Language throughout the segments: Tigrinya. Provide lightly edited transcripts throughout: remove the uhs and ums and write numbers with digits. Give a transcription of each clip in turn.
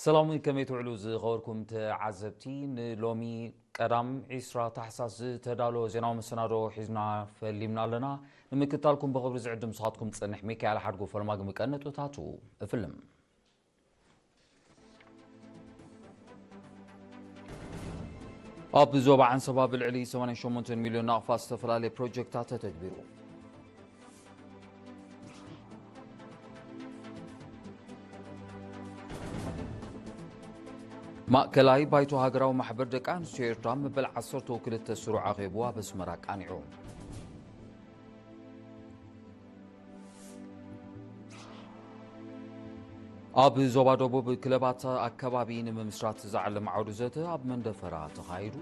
سلام كم يتعلو خبركم تعزبتين لومي قدام عسرة تحساس تدالو زيناو مسنادو حزنا فليمنا لنا نمكتالكم بخبر زعدم صحاتكم تصنح ميكي على حرقو فلماق مكانت وتاتو فيلم أب زوبا عن سباب العلي 8 مليون ناقفاس تفلالي بروجكتات تدبيرو ماكلاي بايتو هاجراو محبر دقان سيرتام مبل عصرتو كلت سروع غيبوا بس مراك انعو اب زوبا دوبو بكلبات اكبابين ممسرات زعلم عودزته اب مندفرا تخايدو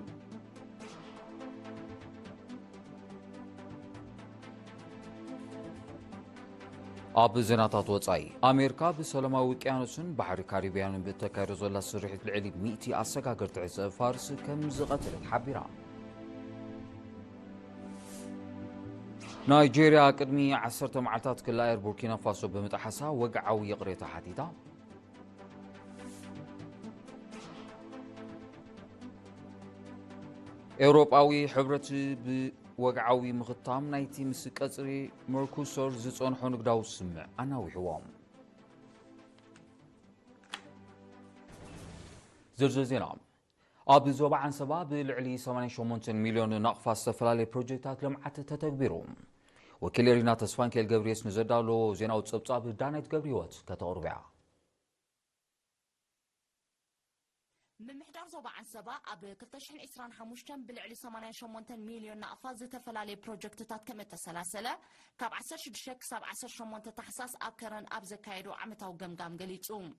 اب زيناتات وصاي امريكا بسلماوي وقيانوسن بحر كاريبيان بتكايرو زلا سرحت العلي 100 اسغاغر تعس فارس كم زقتل حبيرا نيجيريا قدمي 10 معلتات كلاير بوركينا فاسو بمتحسا وقعوا يقريتا حديدا اوروباوي حبرت بوقعوي مختام نايتي مسقصري مركوسور زصونحو نغداو سمع انا وحوام زرزر زينا اب زوبا عن سباب العلي 88 مليون نقفا استفلالي بروجكتات لمعت تتكبيرهم وكل رينا تسفان كيل جبريس نزدالو زيناو تصبصاب دانيت جبريوت كتوربيع من محدار زوبا عن سبا أب كلتشحن إسران حموشتن بالعلي 88 مليون نقفاز تفلالي بروجكتات كم التسلاسلة كاب 10 شك ساب 10 تحساس أبكرن أب زكايدو عمتاو جمجام قليتوم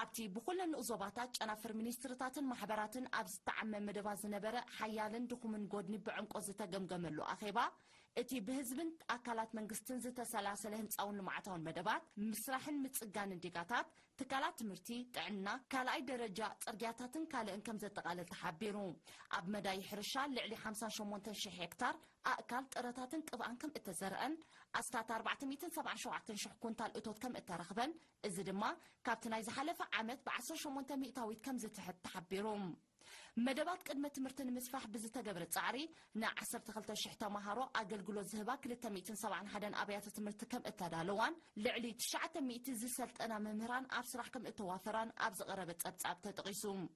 أبتي بكل الأزوباتات أنا فر منسترتات محبرات أب تعمم مدباز نبرة حيالن دخومن قدني بعمق أزتا جمجملو أخيبا اتي بهزبن أكلات منقستن زتا سلاسلهن تساون لمعتاون مدبات مسرحن متسقان انديقاتات تكالات مرتي تعنا كالاي درجة ترقياتاتن كالئن كم زتقال تحبيرون أب مداي حرشا لعلي 58 شي هكتار أكال ترتاتن قبعان كم اتزرقن أستات 477 شح كونتال اتوت كم اترخبن إزدما كابتناي زحالف عامت ب10 800 مئتاويت كم زتحت تحبيرون مدبات قدمة مرتن مسفح بزتا قبرت صعري نا 10 شحتا مهارو أقلقلو زهبا كلتا 271 أبيات تمرت كم اتدالوان لعلي 900 زسلت أنا ممهران أبصرح كم اتوافران أبز غربت أبتساب تتغيسوم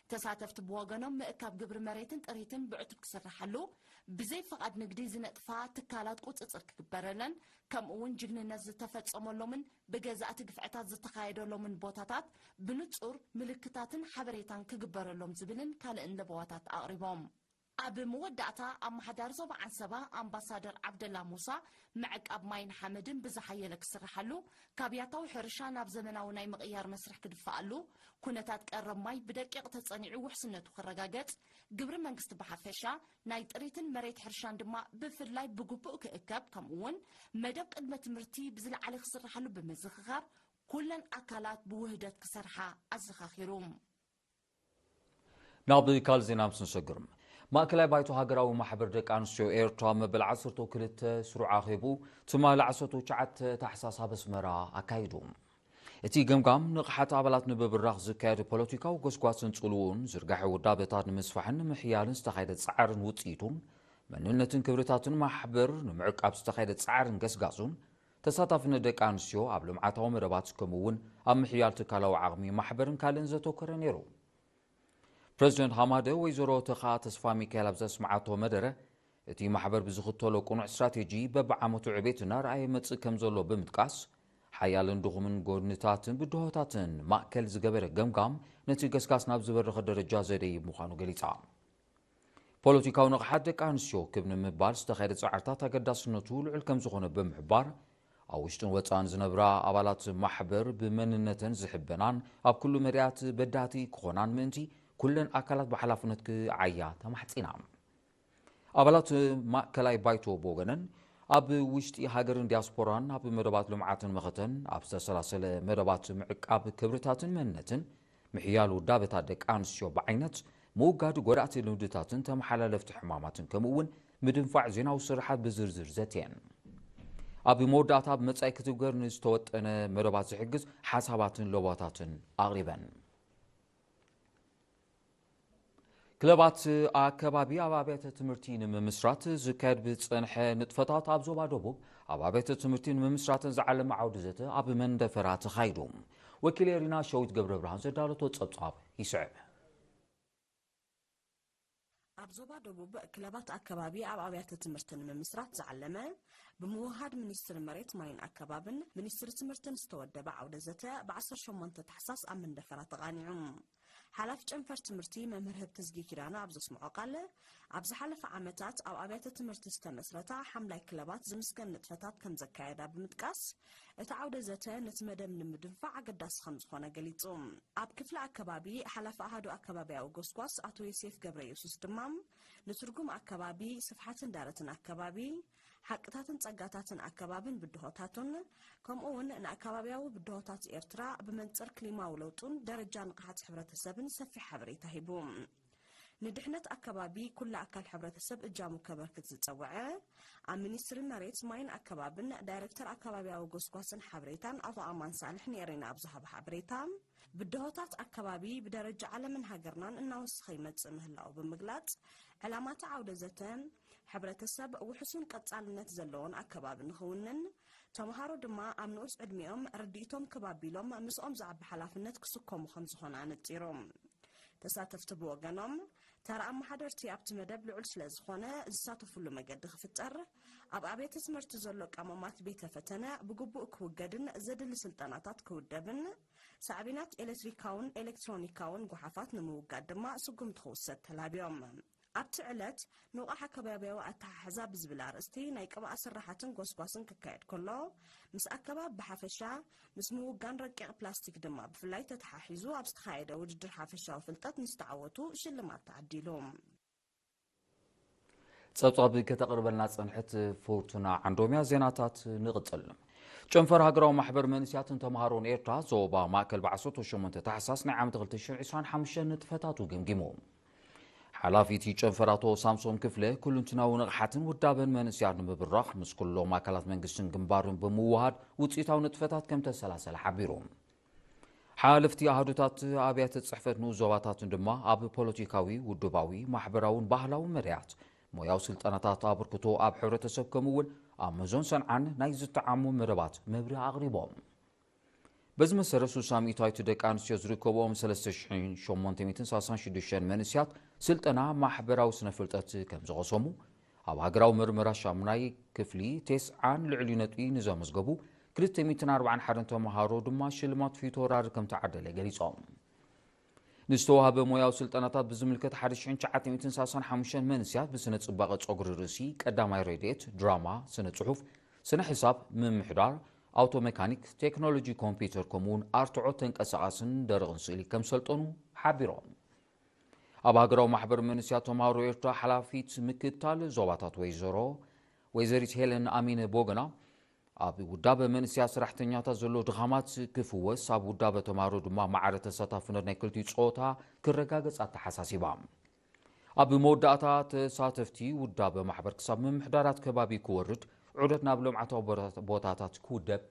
تساتفت بواغنم مئكاب قبر مريتن تريتن بعتب كسرحلو بزي فقد نقدي زنقفا تكالات قوت اتصرك كبرلن كم اون جغن الناس زتفتصملو من بجزاء قفعتات زتخايدلو من بوتاتات بنصور ملكتاتن حبريتان كغبرلوم زبلن كالئن لبواتات اقربوم أب مودعتا أم حدار زوبا عن سبا أمباسادر عبد الله موسى معك أب ماين حمدن بزحيلك سرحلو كابياتو حرشان أب زمناو ناي مغيار مسرح كدفعلو كونتات قرب ماي بدقيق تصنيعي وحسنتو خرجاجت قبر منقست بحفشا ناي تريتن مريت حرشان دما بفرلاي بقبوك إكاب كمون مدب قدمة مرتي بزل عليك سرحلو بمزخخر كلن أكلات بوهدت كسرحا أزخاخيروم نابي كالزينام سنسقرم ماكلاي بايتو هاجراو محبر دك انسيو ايرترا مبل عصرتو كلت سروع خيبو ثم لعصرتو شعت تحساسها بسمرا اكايدوم اتي جمجام نقحت عبالات نببراغ زكايد بوليتيكا وقسقاسن صلوون زرقاحي ودابطات نمسفحن محيالن استخايدت صعرن وطيتون مننتن كبرتاتن محبر نمعق اب استخايدت صعرن قسقاسون تساتفن دك انسيو اب لمعاتاو مدبات كمون ام محيال تكالاو عقمي محبرن كالن زتوكر نيرو بريزيدنت حماده ويزورو تخا تسفا ميكائيل ابزس معاتو مدره اتي محبر بزختولو قنوع استراتيجي ببعامتو عبيتنا رأي متص كمزولو بمتقاس حيالن دغمن غورنتاتن بدهوتاتن ماكل زغبر جمجام نتي قسقاس ناب زبرخ درجا زدي مخانو غليصا بوليتيكاو نقحات دك انسيو كبن مبال استخيد صعرتات اقداسنتو لعل كم زخونه بمحبار اوشتن وطان زنبرا ابالات محبر بمننتن زحبنان اب كل مريات بداتي كونان منتي كلن أكلات بحلافنتك عيات محصينا أبلات ماكلاي بايتو بوغنن أب وشتي هاجرن دياسبوران أب مدبات لمعاتن مختن أب سلاسل مدبات معك أب كبرتاتن منتن محيال ودابتا دك أنسيو بعينت موقاد قرأت لودتاتن تم حلالفت حماماتن كمون مدنفع زينا وصرحات بزرزر زتين أب مودات أب متصاي كتبقر نستوت أنا مدبات زحقز حساباتن لواتاتن أغربا ክለባት ኣከባቢ ኣብ ኣብያተ ትምህርቲ ንምምስራት ዝካየድ ብፅንሐ ንጥፈታት ኣብ ዞባ ደቡብ ኣብ ኣብያተ ትምህርቲ ንምምስራትን ዝዓለመ ዓውዲ ዘተ ኣብ መንደፈራ ተኻይዱ ወኪል ኤሪና ሸዊት ገብረ ብርሃን ዘዳለቶ ጸብጻብ ይስዕብ ኣብ ዞባ ደቡብ ክለባት ኣከባቢ ኣብ ኣብያተ ትምህርቲ ንምምስራት ዝዓለመ ብምውሃድ ሚኒስትሪ መሬት ማይን ኣከባብን ሚኒስትሪ ትምህርትን ዝተወደበ ዓውደ ዘተ ብ18 ታሕሳስ ኣብ መንደፈራ ተቓኒዑ ሓላፍ ጨንፈር ትምህርቲ መምህር ህብቲ ዝጊ ኪዳና ኣብ ዘስምዖ ቃል ኣብ ዝሓለፈ ዓመታት ኣብ ኣብያተ ትምህርቲ ዝተመስረታ ሓምላይ ክለባት ዝምስገን ንጥፈታት ከም ዘካየዳ ብምጥቃስ እቲ ዓውደ ዘተ ነቲ መደብ ንምድንፋዕ ኣገዳሲ ከም ዝኾነ ገሊጹ ኣብ ክፍሊ ኣከባቢ ሓላፍ ኣሃዱ ኣከባቢያዊ ጎስጓስ ኣቶ ዮሴፍ ገብረ ኢየሱስ ድማ ንትርጉም ኣከባቢ ስፍሓትን ዳረትን ኣከባቢ ሓቅታትን ጸጋታትን ኣከባብን ብድሆታቱን ከምኡውን ንኣከባቢያዊ ብድሆታት ኤርትራ ብመንጽር ክሊማዊ ለውጡን ደረጃ ንቕሓት ሕብረተሰብን ሰፊሕ ሓበሬታ ሂቡ ንድሕነት ኣከባቢ ኩላ ኣካል ሕብረተሰብ እጃሙ ከበርክት ዝጸውዐ ኣብ ሚኒስትሪ መሬት ማይን ኣከባብን ዳይሬክተር ኣከባቢያዊ ጎስጓስን ሓበሬታን ኣቶ ኣማን ሳልሕ ነይርና ኣብ ዝሃበ ሓበሬታ ብድሆታት ኣከባቢ ብደረጃ ዓለምን ሃገርናን እናወስኸ ይመጽእ ምህላው ብምግላጽ ዕላማታ ዓውደ ዘተ ሕብረተሰብ ውሕሱን ቀጻልነት ዘለዎን ኣከባቢ ንኽውንን ተምሃሮ ድማ ኣብ ንኡስ ዕድሚኦም ረዲእቶም ከባቢሎም ምስኦም ዝዓቢ ሓላፍነት ክስከሙ ከም ዝኾነ ኣነጺሮም ተሳተፍቲ ብወገኖም ተራ ኣመሓደርቲ ኣብቲ መደብ ልዑል ስለ ዝኾነ ዝሳተፍሉ መገዲ ክፍጠር ኣብ ኣብያተ ትምህርቲ ዘሎ ቀመማት ቤተ ፈተነ ብግቡእ ክውገድን ዘድሊ ስልጠናታት ክውደብን ሳዕቢናት ኤሌክትሪካውን ኤሌክትሮኒካውን ጓሓፋት ንምውጋድ ድማ ስጉምቲ ክውሰድ ተላብዮም ኣብቲ ዕለት ንቑሕ ኣከባቢያዊ ኣተሓሕዛ ብዝብል ኣርእስቲ ናይ ቅብኣ ስራሓትን ጎስጓስን ክካየድ ከሎ ምስ ኣከባቢ ብሓፈሻ ምስ ምውጋን ረቂቕ ፕላስቲክ ድማ ብፍላይ ተተሓሒዙ ኣብ ዝተኻየደ ውድድር ሓፈሻዊ ፍልጠት ንዝተዓወቱ ሽልማት ተዓዲሉ ጸብጻብ ከተቕርበልና ጸንሕት ፎርቱና ዓንዶምያ ዜናታት ንቕጽል ጨንፈር ሃገራዊ ማሕበር መንስያትን ተምሃሮን ኤርትራ ዞባ ማእከል ብ18 ታሕሳስ ናይ ዓመት 2025 ንጥፈታቱ ገምጊሙ ሓላፊቲ ጨንፈራቶ ሳምሶን ክፍለ ኩልንትናዊ ንቕሓትን ውዳበን መንስያት ንምብራኽ ምስ ኩሎም ኣካላት መንግስትን ግንባርን ብምውሃድ ውፅኢታዊ ንጥፈታት ከም ተሰላሰለ ሓቢሩ ሓለፍቲ ኣሃዱታት ኣብያተ ጽሕፈት ንኡስ ዞባታትን ድማ ኣብ ፖለቲካዊ ውድባዊ ማሕበራውን ባህላውን መርያት ሞያዊ ስልጠናታት ኣበርክቶ ኣብ ሕብረተሰብ ከምኡውን ኣብ መዞን ሰንዓን ናይ ዝተዓሙ መደባት መብርሂ ኣቕሪቦም በዚ መሰረት 60 ደቂ ኣንስትዮ ዝርከብኦም 3836 መንስያት ስልጠና ማሕበራዊ ስነ ፍልጠት ከም ዝቐሰሙ ኣብ ሃገራዊ ምርመራ ሻሙናይ ክፍሊ ቴስዓን ልዕሊ ነጥቢ ንዘመዝገቡ 241 ተምሃሮ ድማ ሽልማት ፊቶራር ከም ተዓደለ ገሊጾም ንዝተዋሃበ ሞያዊ ስልጠናታት ብዝምልከት 1935 መንስያት ብስነ ጽባቐ ጸጉሪ ርእሲ ቀዳማይ ረድኤት ድራማ ስነ ጽሑፍ ስነ ሒሳብ ምምሕዳር ኣውቶ ሜካኒክ ቴክኖሎጂ ኮምፒውተር ከምኡውን ኣርትዖ ተንቀሳቓስን ደረቕን ስእሊ ከም ሰልጠኑ ሓቢሮም ኣብ ሃገራዊ ማሕበር መንስያት ተምሃሮ ኤርትራ ሓላፊት ምክትታል ዞባታት ወይዘሪት ሄለን ኣሚነ ቦገና ኣብ ውዳበ መንስያት ስራሕተኛታት ዘሎ ድኻማት ክፍወስ ኣብ ውዳበ ተምሃሮ ድማ ማዕረ ተሳታፍነት ናይ ክልቲኡ ጾታ ክረጋገጽ ኣተሓሳሲባ ኣብ መወዳእታ ተሳተፍቲ ውዳበ ማሕበር ክሳብ ምምሕዳራት ከባቢ ክወርድ ዑደት ናብ ልምዓታዊ ቦታታት ክውደብ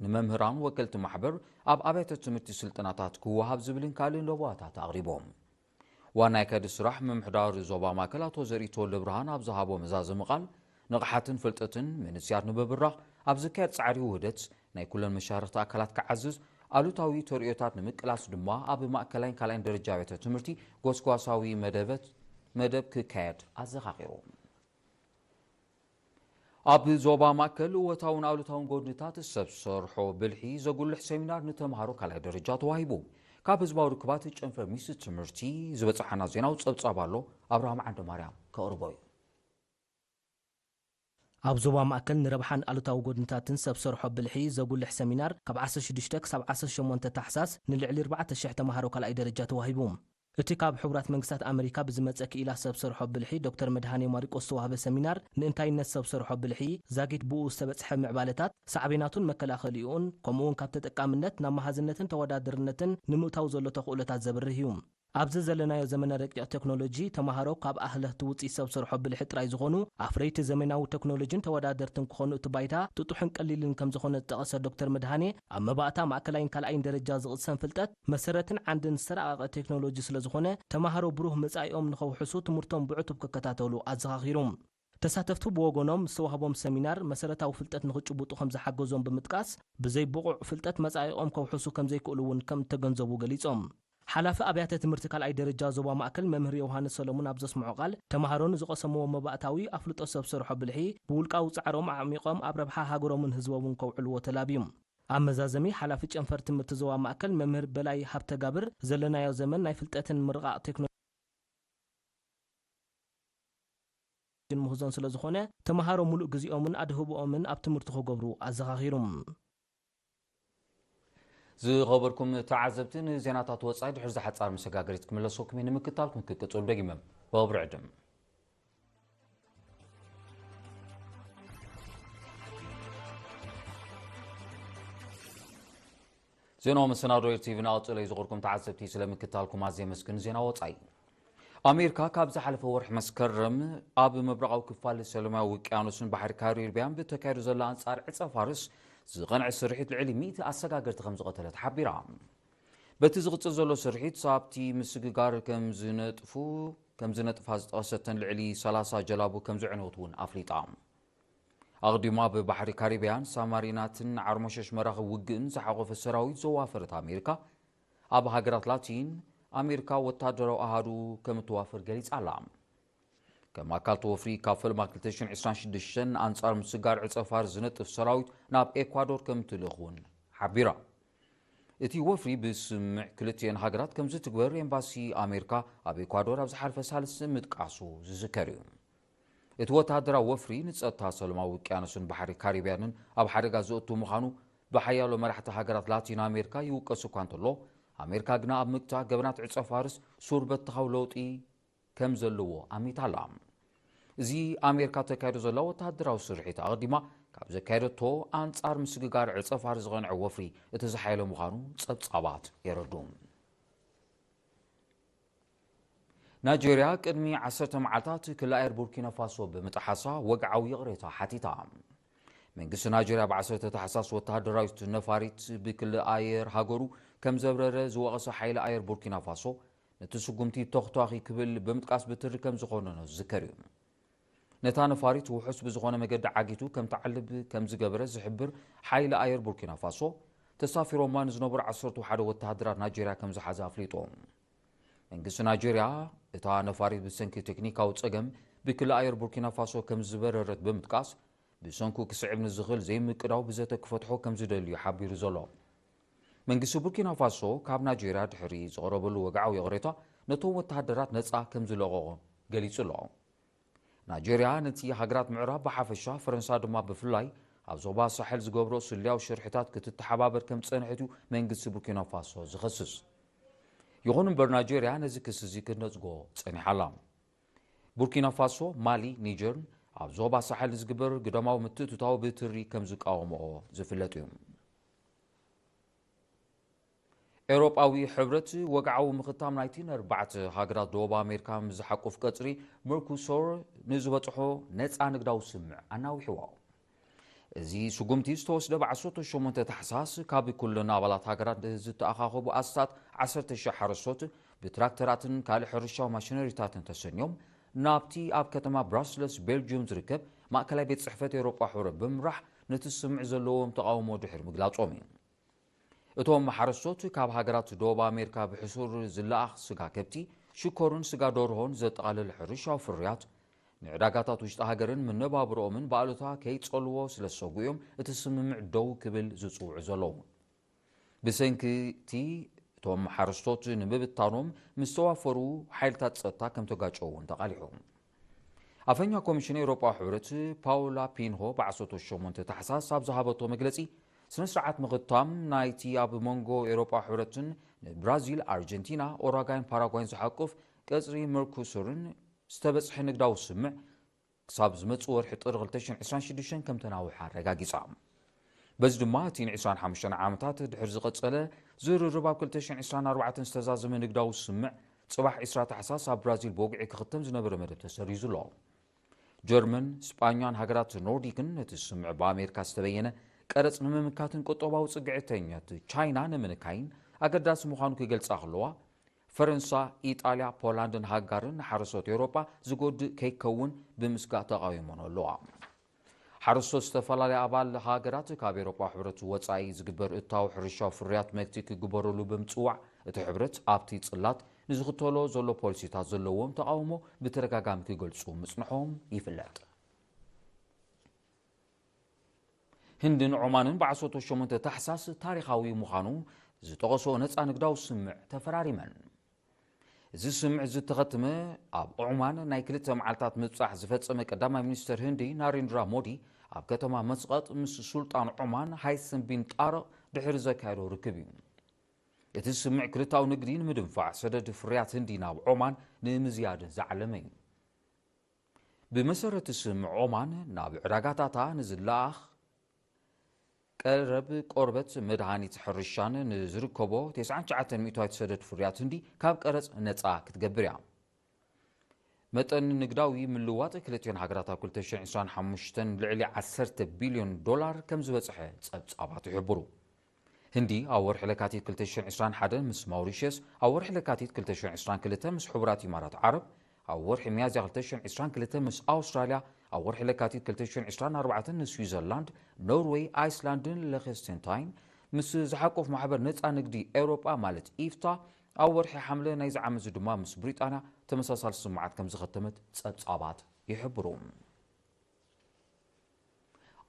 ንመምህራን ወከልቲ ማሕበር ኣብ ኣብያተ ትምህርቲ ስልጠናታት ክወሃብ ዝብልን ካልእ ለቦታት ኣቕሪቦም ዋናይ ካይዲ ስራሕ ምምሕዳር ዞባ ማእከል ኣቶ ዘርኢ ተወልደ ብርሃን ኣብ ዝሃቦ መዛዘሚ ቃል ንቕሓትን ፍልጠትን መንስያት ንብብራኽ ኣብ ዝካየድ ጻዕሪ ውህደት ናይ ኩለን መሻርክቲ ኣካላት ክዓዝዝ ኣሉታዊ ተርእዮታት ንምቅላስ ድማ ኣብ ማእከላይን ካልኣይን ደረጃ ቤተ ትምህርቲ ጎስጓሳዊ መደብ ክካየድ ኣዘኻኺሩ ኣብ ዞባ ማእከል እወታውን ኣሉታውን ጎድንታት ሰብ ዝሰርሖ ብልሒ ዘጉልሕ ሴሚናር ንተምሃሮ ካልኣይ ደረጃ ተዋሂቡ ካብ ህዝባዊ ርክባት ጨንፈር ሚኒስትሪ ትምህርቲ ዝበፅሓና ዜናዊ ጸብጻብ ኣሎ ኣብርሃም ዓንደማርያም ከቕርቦ እዩ ኣብ ዞባ ማእከል ንረብሓን ኣሉታዊ ጎድንታትን ሰብ ዝሰርሖ ብልሒ ዘጉልሕ ሴሚናር ካብ 16 ክሳብ 18 ታሕሳስ ንልዕሊ 4,000 ተምሃሮ ካልኣይ ደረጃ ተዋሂቡ እቲ ካብ ሕቡራት መንግስታት ኣሜሪካ ብዝመፀ ክኢላ ሰብ ዝሰርሖ ብልሒ ዶክተር መድሃኔ ማሪቆስ ዝተዋህበ ሴሚናር ንእንታይነት ሰብ ዝሰርሖ ብልሒ ዛጊድ ብኡ ዝተበፅሐ ምዕባለታት ሳዕቤናቱን መከላኸሊኡን ከምኡውን ካብ ተጠቃምነት ናብ መሃዝነትን ተወዳድርነትን ንምእታው ዘሎ ተኽእሎታት ዘብርህ እዩ ኣብዚ ዘለናዮ ዘመነ ረቂቕ ቴክኖሎጂ ተማሃሮ ካብ ኣህለህቲ ውፅኢት ሰብ ስርሖ ብልሒ ጥራይ ዝኾኑ ኣፍረይቲ ዘመናዊ ቴክኖሎጂን ተወዳደርትን ክኾኑ እቲ ባይታ ጥጡሕን ቀሊልን ከም ዝኾነ ዝጠቐሰ ዶክተር መድሃኔ ኣብ መባእታ ማእከላይን ካልኣይን ደረጃ ዝቕሰም ፍልጠት መሰረትን ዓንድን ዝተረቐቐ ቴክኖሎጂ ስለ ዝኾነ ተማሃሮ ብሩህ መጻኢኦም ንኸውሕሱ ትምህርቶም ብዕቱብ ክከታተሉ ኣዘኻኺሩ ተሳተፍቲ ብወገኖም ዝተዋህቦም ሰሚናር መሰረታዊ ፍልጠት ንኽጭቡጡ ከም ዝሓገዞም ብምጥቃስ ብዘይ ብቑዕ ፍልጠት መጻኢኦም ከውሕሱ ከም ዘይክእሉ እውን ከም ተገንዘቡ ገሊጾም ሓላፊ ኣብያተ ትምህርቲ ካልኣይ ደረጃ ዞባ ማእከል መምህር ዮሃንስ ሰሎሙን ኣብ ዘስምዖ ቃል ተማሃሮን ዝቐሰምዎ መባእታዊ ኣፍልጦ ሰብ ስርሖ ብልሒ ብውልቃዊ ጻዕሮም ኣዕሚቖም ኣብ ረብሓ ሃገሮምን ህዝቦምን ከውዕልዎ ተላብዩ ኣብ መዛዘሚ ሓላፊ ጨንፈር ትምህርቲ ዞባ ማእከል መምህር በላይ ሃብተጋብር ዘለናዮ ዘመን ናይ ፍልጠትን ምርቓቕ ቴክኖሎጂ ምህዞን ስለ ዝኾነ ተማሃሮ ሙሉእ ግዜኦምን ኣድህቦኦምን ኣብ ትምህርቲ ክገብሩ ኣዘኻኺሩ ዝኸበርኩም ተዓዘብትን ዜናታት ወጻኢ ድሕሪ ዝሓጻር መሰጋገሪት ክምለሰኩም ንምክታልኩም ክቅጽሉ ደጊመም በብር ዕድም ዜናው መሰናዶ ኤርቲቪ ናውጥለ ይዝغርኩም ተዓዘብቲ ስለምክታልኩም ኣዝየ መስግን ዜና ወጻኢ ኣሜሪካ ካብ ዝሓለፈ ወርሒ መስከረም ኣብ መብረቓዊ ክፋል ሰላማዊ ውቅያኖስን ባሕሪ ካሪቢያን ብተካይዱ ዘላ ኣንጻር ዕፀ ፋርስ ዝቐንዕ ስርሒት ልዕሊ 100 ኣሰጋገርቲ ከም ዝቐተለት ሓቢራ በቲ ዝቕፅል ዘሎ ስርሒት ሳብቲ ምስግጋር ከም ዝነጥፋ ዝጠቐሰተን ልዕሊ 30 ጀላቡ ከም ዝዕነወት እውን ኣፍሊጣ ኣቕዲማ ብባሕሪ ካሪቢያን ሳማሪናትን ዓርሞሸሽ መራኸቢ ውግእን ዝሓቆፈ ሰራዊት ዘዋፈረት ኣሜሪካ ኣብ ሃገራት ላቲን ኣሜሪካ ወታደራዊ ኣሃዱ ከም እትዋፍር ገሊጻ ኣላ ከም ኣካል ተወፍሪ ካብ ፈልማ 2026 ኣንጻር ምስጋር ዕፀ ፋርስ ዝነጥፍ ሰራዊት ናብ ኤኳዶር ከም እትልእኽ እውን ሓቢራ እቲ ወፍሪ ብስምዕ ክልቲአን ሃገራት ከም ዝትግበር ኤምባሲ ኣሜሪካ ኣብ ኤኳዶር ኣብ ዝሓለፈ ሳልስ ምጥቃሱ ዝዝከር እዩ እቲ ወታደራዊ ወፍሪ ንጸጥታ ሰላማዊ ውቅያኖስን ባሕሪ ካሪቢያንን ኣብ ሓደጋ ዝእቱ ምዃኑ ብሓያሎ መራሕቲ ሃገራት ላቲን ኣሜሪካ ይውቀሱ እኳ እንተሎ ኣሜሪካ ግና ኣብ ምቅታዕ ገበናት ዕፀ ፋርስ ሱርበትኻዊ ለውጢ ከም ዘለዎ ኣሚታ ኣላ እዚ ኣሜሪካ ተካይዶ ዘላ ወታደራዊ ስርሒት ኣቕዲማ ካብ ዘካየደቶ ኣንጻር ምስግጋር ዕፀ ፋርስ ዝቐንዐ ወፍሪ እቲ ዝሓየለ ምዃኑ ጸብጻባት የረዱ ናይጄርያ ቅድሚ 10 መዓልታት ክልል ኣየር ቡርኪና ፋሶ ብምጥሓሳ ወግዓዊ ቅሬታ ሓቲታ መንግስቲ ናይጄርያ ብ10 ታሕሳስ ወታደራዊት ነፋሪት ብክልል ኣየር ሃገሩ ከም ዘብረረ ዝወቐሰ ሓይሊ ኣየር ቡርኪና ፋሶ ነቲ ስጉምቲ ተኽቷኺ ክብል ብምጥቃስ ብትሪ ከም ዝኾነ ዝዝከር እዩ ነታ ነፋሪት ውሑስ ብዝኾነ መገዲ ዓጊቱ ከም ተዓልብ ከም ዝገበረ ዝሕብር ሓይሊ ኣየር ቡርኪና ፋሶ ተሳፊሮማ ንዝነበሩ 11 ወታደራት ናይጄርያ ከም ዝሓዘ ኣፍሊጦ መንግስቲ ናይጄርያ እታ ነፋሪት ብሰንኪ ቴክኒካዊ ፀገም ብክልል ኣየር ቡርኪና ፋሶ ከም ዝበረረት ብምጥቃስ ብሰንኩ ክስዕብ ንዝኽእል ዘይምቅዳው ብዘተ ክፈትሖ ከም ዝደልዩ ሓቢሩ ዘሎ መንግስቲ ቡርኪና ፋሶ ካብ ናይጄርያ ድሕሪ ዝቐረበሉ ወግዓዊ ቅሬታ ነቶም ወታደራት ነፃ ከም ዝለቐቑ ገሊጹ ኣሎ ናይጄርያ ነቲ ሃገራት ምዕራብ ብሓፈሻ ፈረንሳ ድማ ብፍላይ ኣብ ዞባ ሳሕል ዝገብሮ ስልያዊ ሽርሕታት ክትተሓባበር ከም ፀንሐት እዩ መንግስቲ ቡርኪና ፋሶ ዝኸስስ ይኹን እምበር ናይጄርያ ነዚ ክስ እዚ ክነፅጎ ፀኒሓላ ቡርኪና ፋሶ ማሊ ኒጀርን ኣብ ዞባ ሳሕል ዝግበር ግደማዊ ምትእትታዊ ብትሪ ከም ዝቃወምኦ ዝፍለጥ እዩ ኤውሮጳዊ ሕብረት ወግዓዊ ምኽታም ናይቲን 4 ሃገራት ደቡብ ኣሜሪካ ዝሓቁፍ ቀፅሪ መርኮሱር ንዝበፅሖ ነፃ ንግዳዊ ስምዕ ኣናዊሕዎ እዚ ስጉምቲ ዝተወስደ ብ18 ታሕሳስ ካብ ኩለን ኣባላት ሃገራት ዝተኣኻኸቡ ኣስታት 10,000 ሓረስቶት ብትራክተራትን ካልእ ሕርሻዊ ማሽነሪታትን ተሰንዮም ናብቲ ኣብ ከተማ ብራስለስ ቤልጅየም ዝርከብ ማእከላይ ቤት ጽሕፈት ኤውሮጳ ሕብረት ብምራሕ ነቲ ስምዕ ዘለዎም ተቃውሞ ድሕሪ ምግላጾም እዩ እቶም ሓረስቶት ካብ ሃገራት ደቡብ ኣሜሪካ ብሕሱር ዝለኣኽ ስጋ ከብቲ ሽኮርን ስጋ ደርሆን ዘጠቓለለ ሕርሻዊ ፍርያት ንዕዳጋታት ውሽጢ ሃገርን መነባብሮኦምን ባእሎታ ከይጸልዎ ስለ ዝሰጉ እዮም እቲ ስምምዕ ደው ክብል ዝጽውዑ ዘለዉ ብሰንኪቲ እቶም ሓረስቶት ንምብታኖም ምስ ተዋፈሩ ሓይልታት ጸጥታ ከም ተጋጨው እውን ተቓሊዑ ኣፈኛ ኮሚሽን ኤውሮጳ ሕብረት ፓውላ ፒንሆ ብ18 ታሕሳስ ኣብ ዝሃበቶ መግለጺ ስነ ስርዓት ምኽታም ናይቲ ኣብ መንጎ ኤውሮጳ ሕብረትን ንብራዚል ኣርጀንቲና ኦራጓይን ፓራጓይን ዝሓቁፍ ቀፅሪ መርኮሱርን ዝተበፅሐ ንግዳዊ ስምዕ ክሳብ ዝመፅእ ወርሒ ጥሪ 2026 ከም ተናዊሓ ኣረጋጊፃ በዚ ድማ እቲ ን25 ዓመታት ድሕሪ ዝቐፀለ ዝርርብ ኣብ 2024 ዝተዛዘመ ንግዳዊ ስምዕ صباح 10 تحساس ኣብ ብራዚል ብወግዒ ክኽተም ዝነበረ መደብ ተሰሪዙ ኣሎ ጀርመን ስጳኛን ሃገራት ኖርዲክን እቲ ስምዕ በኣሜሪካ ዝተበየነ ቀረጽ ንምምካትን ቁጠባዊ ጽግዕተኛት ቻይና ንምንካይን ኣገዳሲ ምዃኑ ክገልጻ ከለዋ ፈረንሳ ኢጣልያ ፖላንድን ሃጋርን ሓረስቶት ኤውሮጳ ዝጎድእ ከይከውን ብምስጋእ ተቃዊሞን ኣለዋ ሓረስቶት ዝተፈላለየ ኣባል ሃገራት ካብ ኤውሮጳ ሕብረት ወጻኢ ዝግበር እታዊ ሕርሻዊ ፍርያት መግቲ ክግበረሉ ብምጽዋዕ እቲ ሕብረት ኣብቲ ጽላት ንዝኽተሎ ዘሎ ፖሊሲታት ዘለዎም ተቃውሞ ብተደጋጋሚ ክገልጹ ምጽንሖም ይፍለጥ ህንድን ዑማንን ብ18 ታሕሳስ ታሪኻዊ ምዃኑ ዝጠቐሶ ነፃ ንግዳዊ ስምዕ ተፈራሪመን እዚ ስምዕ ዝተኸተመ ኣብ ዑማን ናይ ክልተ መዓልታት ምብጻሕ ዝፈጸመ ቀዳማይ ሚኒስትር ህንዲ ናሬንድራ ሞዲ ኣብ ከተማ መስቐጥ ምስ ሱልጣን ዑማን ሃይሰም ቢን ጣርቕ ድሕሪ ዘካየዶ ርክብ እዩ እቲ ስምዕ ክልታዊ ንግዲ ንምድንፋዕ ሰደድ ፍርያት ህንዲ ናብ ዑማን ንምዝያድ ዝዓለመ እዩ ብመሰረት ስምዕ ዑማን ናብ ዕዳጋታታ ንዝለኣኽ ቀረብ ቆርበት መድሃኒት ሕርሻን ንዝርከቦ 99% ሰደድ ፍርያት ህንዲ ካብ ቀረጽ ነፃ ክትገብር እያ መጠን ንግዳዊ ምልዋጥ ክልቲአን ሃገራት ኣብ 2025 ልዕሊ 10 ቢልዮን ዶላር ከም ዝበጽሐ ጸብጻባት ይሕብሩ ህንዲ ኣብ ወርሒ ለካቲት 2021 ምስ ማውሪሽስ ኣብ ወርሒ ለካቲት 2022 ምስ ሕቡራት ኢማራት ዓረብ ኣብ ወርሒ ሚያዝያ 2022 ምስ ኣውስትራልያ ኣብ ወርሒ ለካቲት 2024 ንስዊዘርላንድ ኖርዌይ ኣይስላንድን ሊኽተንስታይን ምስ ዝሓቆፍ ማሕበር ነፃ ንግዲ ኤውሮጳ ማለት ኢፍታ ኣብ ወርሒ ሓምለ ናይ ዝዓመት ድማ ምስ ብሪጣንያ ተመሳሳሊ ስምዓት ከም ዝኸተመት ጸብጻባት ይሕብሩ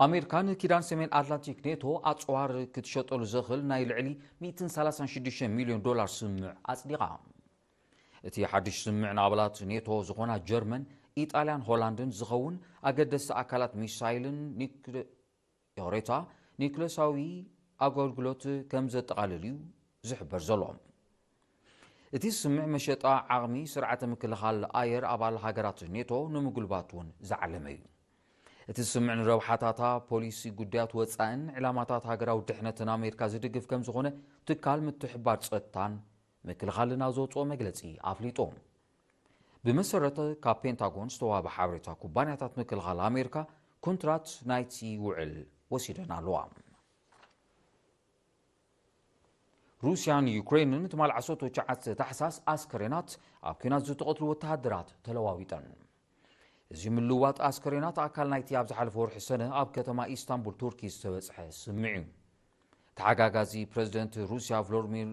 ኣሜሪካን ኪዳን ሰሜን ኣትላንቲክ ኔቶ ኣጽዋር ክትሸጠሉ ዝኽእል ናይ ልዕሊ 136 ሚልዮን ዶላር ስምዕ ኣጽዲቓ እቲ ሓድሽ ስምዕ ንኣባላት ኔቶ ዝኾና ጀርመን ኢጣልያን ሆላንድን ዝኸውን ኣገደስቲ ኣካላት ሚሳይልን ዮሬታ ኒክለሳዊ ኣገልግሎት ከም ዘጠቓልል እዩ ዝሕበር ዘሎ እቲ ስምዕ መሸጣ ዓቕሚ ስርዓተ ምክልኻል ኣየር ኣባል ሃገራት ኔቶ ንምጉልባት እውን ዝዓለመ እዩ እቲ ስምዕ ንረብሓታታ ፖሊሲ ጉዳያት ወፃእን ዕላማታት ሃገራዊ ድሕነትን ኣሜሪካ ዝድግፍ ከም ዝኾነ ትካል ምትሕብባር ፀጥታን ምክልኻልን ዘውፅኦ መግለፂ ኣፍሊጡ ብመሰረተ ካብ ፔንታጎን ዝተዋሃበ ሓበሬታ ኩባንያታት ምክልኻል ኣሜሪካ ኮንትራት ናይቲ ውዕል ወሲደን ኣለዋ ሩስያን ዩክሬንን ትማል 19 ታሕሳስ ኣስከሬናት ኣብ ኩናት ዝተቐትሉ ወተሃደራት ተለዋዊጠን እዚ ምልዋጥ ኣስከሬናት ኣካል ናይቲ ኣብ ዝሓለፈ ወርሒ ሰነ ኣብ ከተማ ኢስታንቡል ቱርኪ ዝተበጽሐ ስምዕ እዩ ተሓጋጋዚ ፕሬዚደንት ሩስያ ቭሎድሚር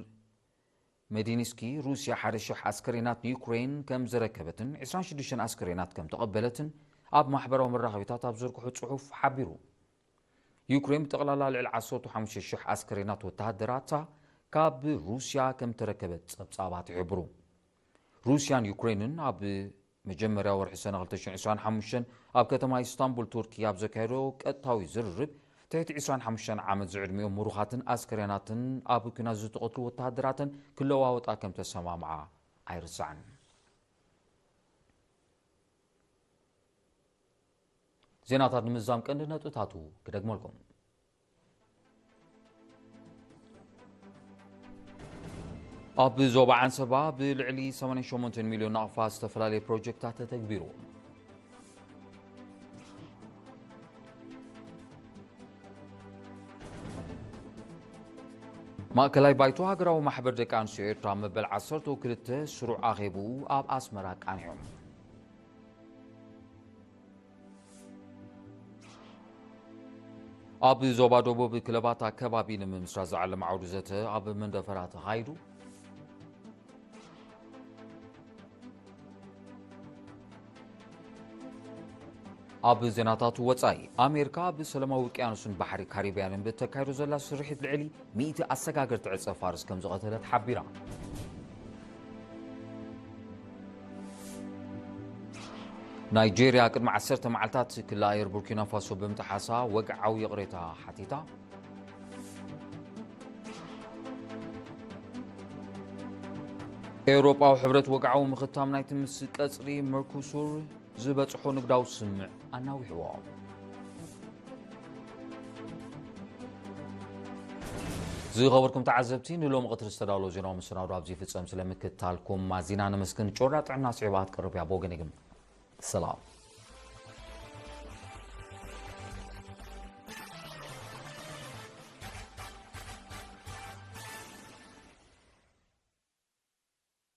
ሜዲንስኪ ሩስያ 1,000 ኣስከሬናት ዩክሬን ከም ዝረከበትን 26 ኣስከሬናት ከም ተቐበለትን ኣብ ማሕበራዊ መራኸቢታት ኣብ ዘርግሑ ጽሑፍ ሓቢሩ ዩክሬን ብጠቕላላ ልዕሊ 15,000 ኣስከሬናት ወተሃደራታ ካብ ሩስያ ከም ተረከበት ጸብጻባት ይሕብሩ ሩስያን ዩክሬንን ኣብ መጀመርያ ወርሒ ሰነ 2025 ኣብ ከተማ ኢስታንቡል ቱርኪ ኣብ ዘካየዶ ቀጥታዊ ዝርርብ ትሕቲ 25 ዓመት ዝዕድሚኦም ምሩኻትን ኣስከሬናትን ኣብ ኩናት ዝተቐትሉ ወተሃደራትን ክለዋወጣ ከም ተሰማምዓ ኣይርስዕን ዜናታት ንምዛም ቀንዲ ነጥብታቱ ክደግመልኩም ኣብ ዞባ ዓንሰባ ብልዕሊ 88 ሚልዮን ናቕፋ ዝተፈላለየ ፕሮጀክታት ተተግቢሩ ማእከላይ ባይቶ ሃገራዊ ማሕበር ደቂ ኣንስትዮ ኤርትራ መበል 12 ስሩዕ ኣኼቡ ኣብ ኣስመራ ቃኒዑ ኣብ ዞባ ደቡብ ክለባት ኣከባቢ ንምምስራት ዝዓለመ ዓውዲ ዘተ ኣብ መንደፈራ ተኻይዱ ኣብ ዜናታት ወጻኢ ኣሜሪካ ብሰላማዊ ውቅያኖስን ባሕሪ ካሪብያንን ብተካይዶ ዘላ ስርሒት ልዕሊ 100 ኣሰጋገር ትዕፀ ፋርስ ከም ዝቐተለት ሓቢራ ናይጄርያ ቅድሚ 10 መዓልታት ክለኣየር ቡርኪና ፋሶ ብምጥሓሳ ወግዓዊ ቅሬታ ሓቲታ ኤውሮጳዊ ሕብረት ወግዓዊ ምኽታም ናይቲ ምስ ቀጽሪ መርኩሱር ዝበጽሖ ንግዳዊ ስምዕ ኣናዊሕዎ زي خبركم تعزبتين لو قتل استدالو زينا ومسنا رابزي في تصم سلامك تالكم ما زينا نمسكن جورات عنا صعوبات قرب يا بوغنيكم السلام